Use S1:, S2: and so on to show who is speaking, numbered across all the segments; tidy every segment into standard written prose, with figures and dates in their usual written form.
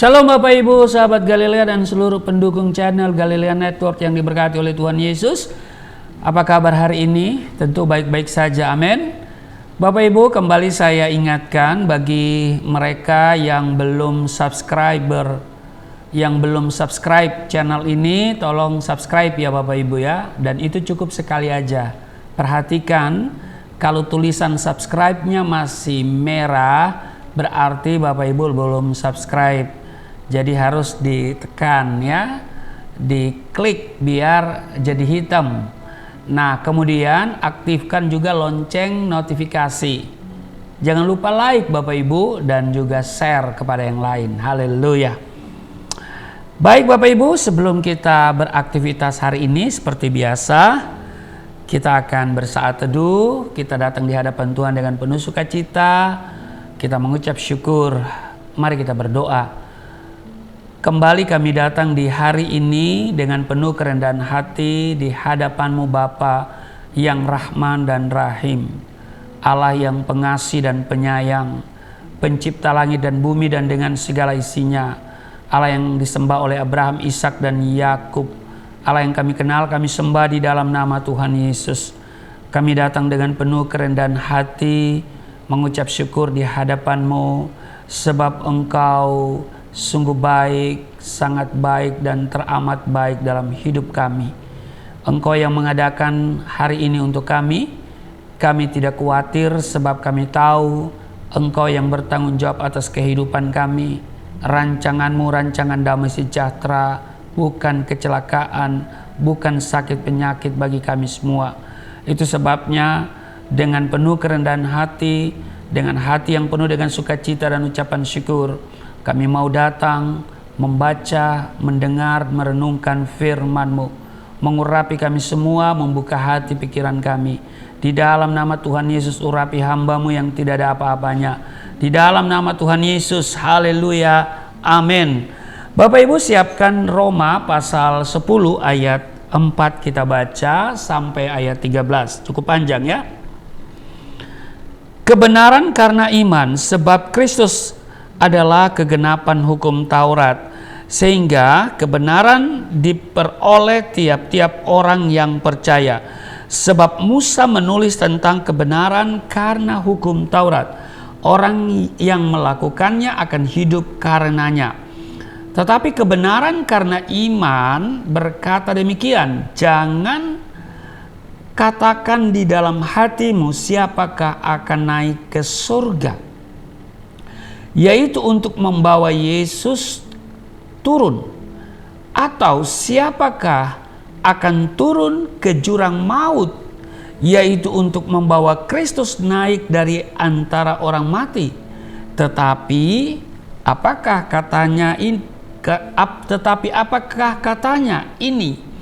S1: Shalom Bapak Ibu, sahabat Galilea dan seluruh pendukung channel Galilea Network yang diberkati oleh Tuhan Yesus. Apa kabar hari ini? Tentu baik-baik saja, amin. Bapak Ibu, kembali saya ingatkan bagi mereka yang belum subscribe channel ini, tolong subscribe ya Bapak Ibu ya. Dan itu cukup sekali aja. Perhatikan, kalau tulisan subscribe-nya masih merah, berarti Bapak Ibu belum subscribe. Jadi harus ditekan ya, diklik biar jadi hitam. Nah, kemudian aktifkan juga lonceng notifikasi. Jangan lupa like Bapak Ibu dan juga share kepada yang lain. Haleluya. Baik Bapak Ibu, sebelum kita beraktivitas hari ini seperti biasa, kita akan bersaat teduh. Kita datang di hadapan Tuhan dengan penuh sukacita. Kita mengucap syukur. Mari kita berdoa. Kembali kami datang di hari ini dengan penuh kerendahan hati di hadapan-Mu Bapa yang Rahman dan Rahim, Allah yang pengasih dan penyayang, pencipta langit dan bumi dan dengan segala isinya, Allah yang disembah oleh Abraham, Ishak dan Yakub, Allah yang kami kenal, kami sembah di dalam nama Tuhan Yesus. Kami datang dengan penuh kerendahan hati mengucap syukur di hadapan-Mu, sebab Engkau sungguh baik, sangat baik dan teramat baik dalam hidup kami. Engkau yang mengadakan hari ini untuk kami tidak khawatir sebab kami tahu Engkau yang bertanggung jawab atas kehidupan kami. Rancangan-Mu, rancangan damai sejahtera, bukan kecelakaan, bukan sakit penyakit bagi kami semua. Itu sebabnya dengan penuh kerendahan hati, dengan hati yang penuh dengan sukacita dan ucapan syukur, kami mau datang, membaca, mendengar, merenungkan firman-Mu, mengurapi kami semua, membuka hati pikiran kami. Di dalam nama Tuhan Yesus, urapi hamba-Mu yang tidak ada apa-apanya. Di dalam nama Tuhan Yesus, haleluya, amin. Bapak Ibu, siapkan Roma pasal 10 ayat 4 kita baca sampai ayat 13. Cukup panjang ya. Kebenaran karena iman, sebab Kristus adalah kegenapan hukum Taurat, sehingga kebenaran diperoleh tiap-tiap orang yang percaya. Sebab Musa menulis tentang kebenaran karena hukum Taurat, orang yang melakukannya akan hidup karenanya. Tetapi kebenaran karena iman berkata demikian, jangan katakan di dalam hatimu siapakah akan naik ke surga, yaitu untuk membawa Yesus turun, atau siapakah akan turun ke jurang maut, yaitu untuk membawa Kristus naik dari antara orang mati. Tetapi apakah katanya ini?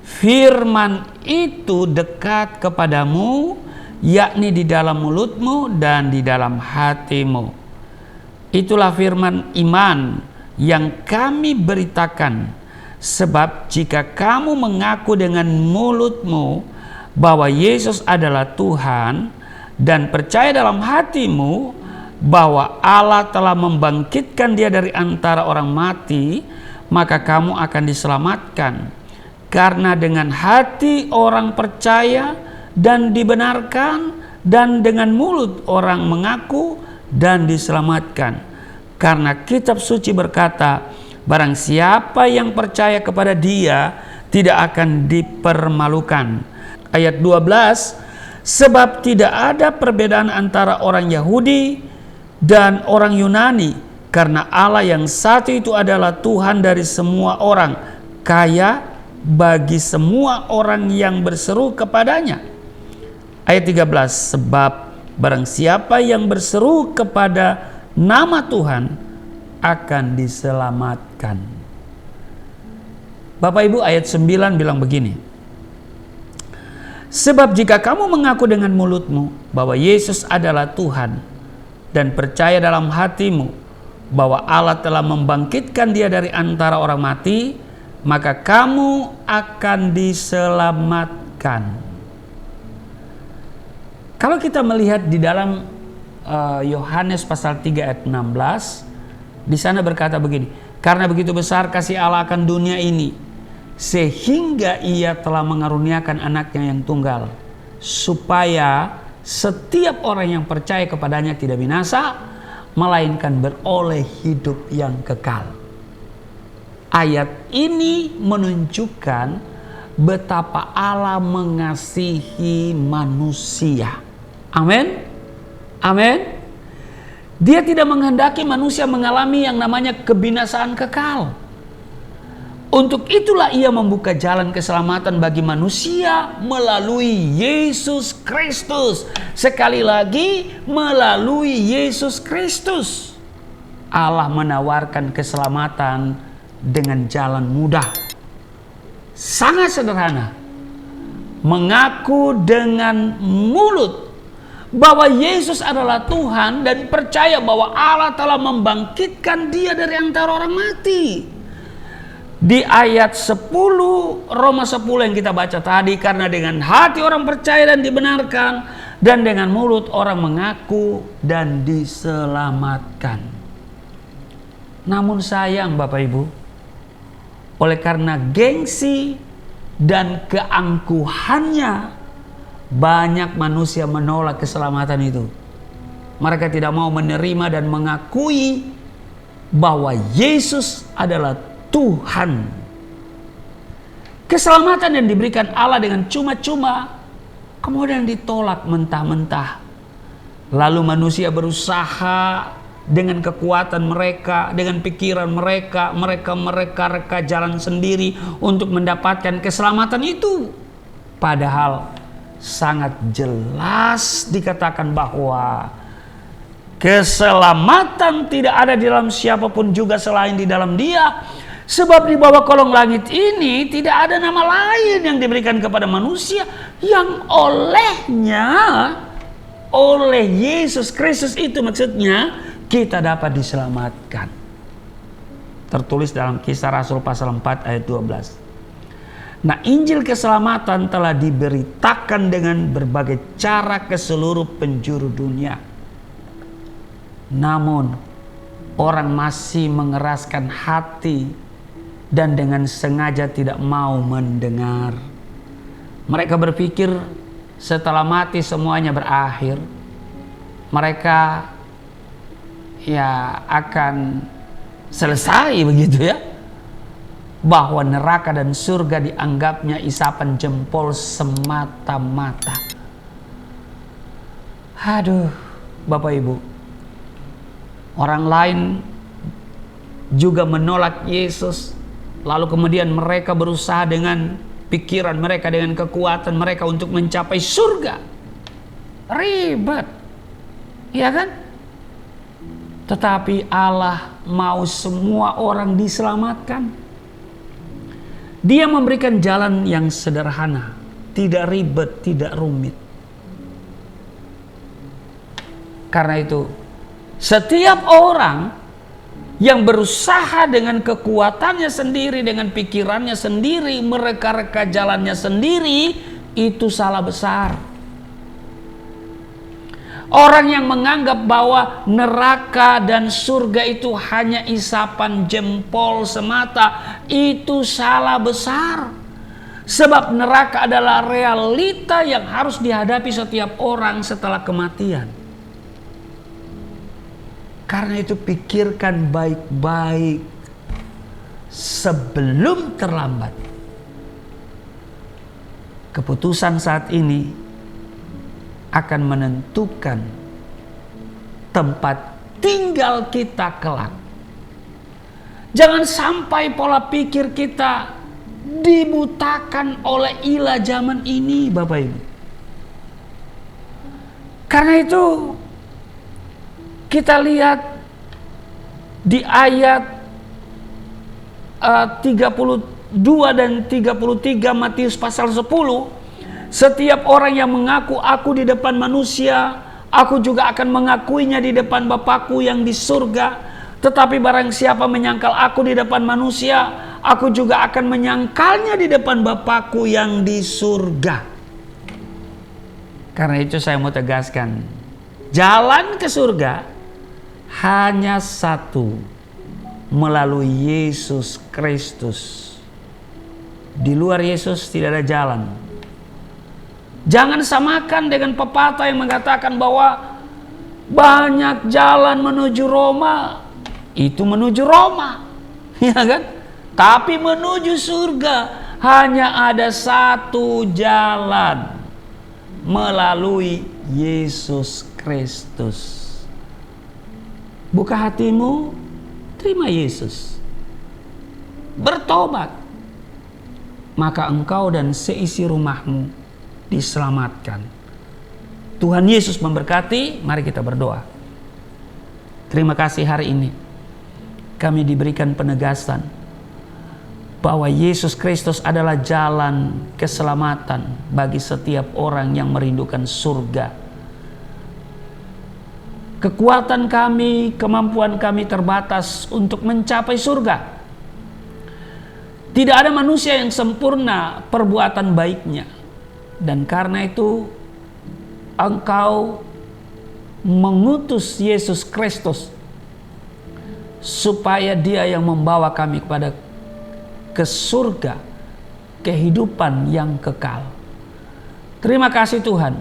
S1: Firman itu dekat kepadamu, yakni di dalam mulutmu dan di dalam hatimu. Itulah firman iman yang kami beritakan. Sebab jika kamu mengaku dengan mulutmu bahwa Yesus adalah Tuhan dan percaya dalam hatimu bahwa Allah telah membangkitkan Dia dari antara orang mati, maka kamu akan diselamatkan. Karena dengan hati orang percaya dan dibenarkan, dan dengan mulut orang mengaku dan diselamatkan. Karena kitab suci berkata, barang siapa yang percaya kepada Dia tidak akan dipermalukan. Ayat 12, sebab tidak ada perbedaan antara orang Yahudi dan orang Yunani, karena Allah yang satu itu adalah Tuhan dari semua orang, kaya bagi semua orang yang berseru kepadanya. Ayat 13, sebab barang siapa yang berseru kepada nama Tuhan akan diselamatkan. Bapak Ibu, ayat 9 bilang begini. Sebab jika kamu mengaku dengan mulutmu bahwa Yesus adalah Tuhan dan percaya dalam hatimu bahwa Allah telah membangkitkan Dia dari antara orang mati, maka kamu akan diselamatkan. Kalau kita melihat di dalam Yohanes pasal 3 ayat 16, di sana berkata begini, Karena begitu besar kasih Allah akan dunia ini, sehingga ia telah mengaruniakan anaknya yang tunggal, supaya setiap orang yang percaya kepadanya tidak binasa, melainkan beroleh hidup yang kekal. Ayat ini menunjukkan betapa Allah mengasihi manusia. Amin. Amin. Dia tidak menghendaki manusia mengalami yang namanya kebinasaan kekal. Untuk itulah ia membuka jalan keselamatan bagi manusia melalui Yesus Kristus. Sekali lagi, melalui Yesus Kristus. Allah menawarkan keselamatan dengan jalan mudah. Sangat sederhana. Mengaku dengan mulut bahwa Yesus adalah Tuhan dan percaya bahwa Allah telah membangkitkan dia dari antara orang mati. Di ayat 10 Roma 10 yang kita baca tadi, karena dengan hati orang percaya dan dibenarkan, dan dengan mulut orang mengaku dan diselamatkan. Namun sayang Bapak Ibu, oleh karena gengsi dan keangkuhannya, banyak manusia menolak keselamatan itu. Mereka tidak mau menerima dan mengakui bahwa Yesus adalah Tuhan. Keselamatan yang diberikan Allah dengan cuma-cuma kemudian ditolak mentah-mentah. Lalu manusia berusaha dengan kekuatan mereka, dengan pikiran mereka reka jalan sendiri untuk mendapatkan keselamatan itu. Padahal sangat jelas dikatakan bahwa keselamatan tidak ada di dalam siapapun juga selain di dalam Dia. Sebab di bawah kolong langit ini tidak ada nama lain yang diberikan kepada manusia yang oleh Yesus Kristus itu maksudnya kita dapat diselamatkan. Tertulis dalam Kisah Rasul pasal 4 ayat 12. Nah, Injil keselamatan telah diberitakan dengan berbagai cara ke seluruh penjuru dunia. Namun, orang masih mengeraskan hati dan dengan sengaja tidak mau mendengar. Mereka berpikir setelah mati semuanya berakhir. Mereka akan selesai begitu ya. Bahwa neraka dan surga dianggapnya isapan jempol semata-mata. Aduh, Bapak Ibu. Orang lain juga menolak Yesus. Lalu kemudian mereka berusaha dengan pikiran mereka, dengan kekuatan mereka untuk mencapai surga. Ribet. Iya kan? Tetapi Allah mau semua orang diselamatkan. Dia memberikan jalan yang sederhana, tidak ribet, tidak rumit. Karena itu, setiap orang yang berusaha dengan kekuatannya sendiri, dengan pikirannya sendiri, mereka-reka jalannya sendiri, itu salah besar. Orang yang menganggap bahwa neraka dan surga itu hanya isapan jempol semata, itu salah besar. Sebab neraka adalah realita yang harus dihadapi setiap orang setelah kematian. Karena itu pikirkan baik-baik sebelum terlambat. Keputusan saat ini akan menentukan tempat tinggal kita kelak. Jangan sampai pola pikir kita dibutakan oleh ilah zaman ini, Bapak Ibu. Karena itu kita lihat di ayat 32 dan 33 Matius pasal 10. Setiap orang yang mengaku aku di depan manusia, aku juga akan mengakuinya di depan Bapakku yang di surga. Tetapi barang siapa menyangkal aku di depan manusia, aku juga akan menyangkalnya di depan Bapakku yang di surga. Karena itu saya mau tegaskan, jalan ke surga hanya satu, melalui Yesus Kristus. Di luar Yesus tidak ada jalan. Jangan samakan dengan pepatah yang mengatakan bahwa banyak jalan menuju Roma. Itu menuju Roma, ya kan? Tapi menuju surga hanya ada satu jalan, melalui Yesus Kristus. Buka hatimu, terima Yesus, bertobat, maka engkau dan seisi rumahmu diselamatkan. Tuhan Yesus memberkati. Mari kita berdoa. Terima kasih, hari ini kami diberikan penegasan bahwa Yesus Kristus adalah jalan keselamatan bagi setiap orang yang merindukan surga. Kekuatan kami, kemampuan kami terbatas untuk mencapai surga. Tidak ada manusia yang sempurna perbuatan baiknya. Dan karena itu Engkau mengutus Yesus Kristus supaya Dia yang membawa kami ke surga, kehidupan yang kekal. Terima kasih Tuhan.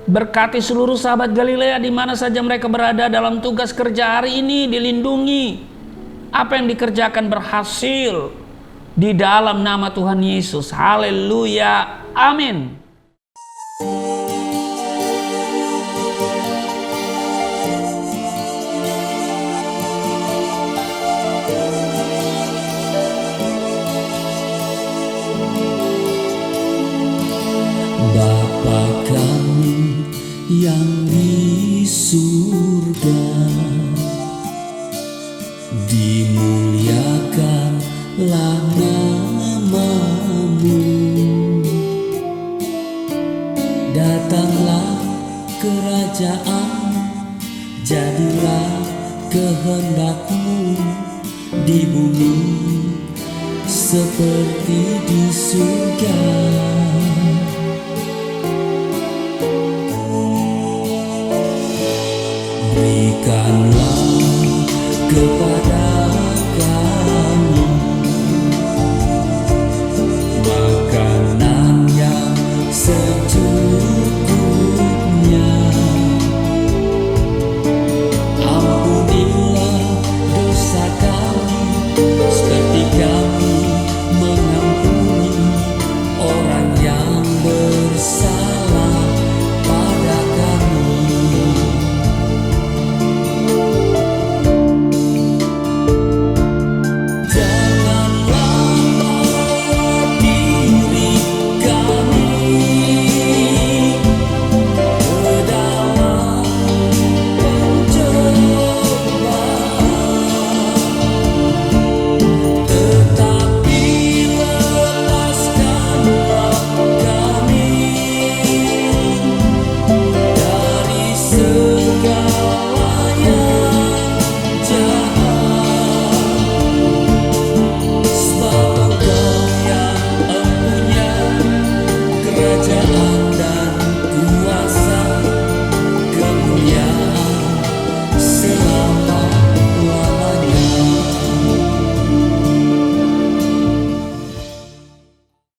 S1: Berkati seluruh sahabat Galilea di mana saja mereka berada dalam tugas kerja hari ini, dilindungi. Apa yang dikerjakan berhasil di dalam nama Tuhan Yesus. Haleluya. Amin.
S2: Bapa kami yang di surga, dimuliakanlah nama-Mu. Datanglah kerajaan, jadilah kehendak-Mu di bumi seperti di surga. Berikanlah kepada kami makanan yang secukupnya. Ampunilah dosa kami seperti kami mengampuni orang yang bersalah pada kami. Kerajaan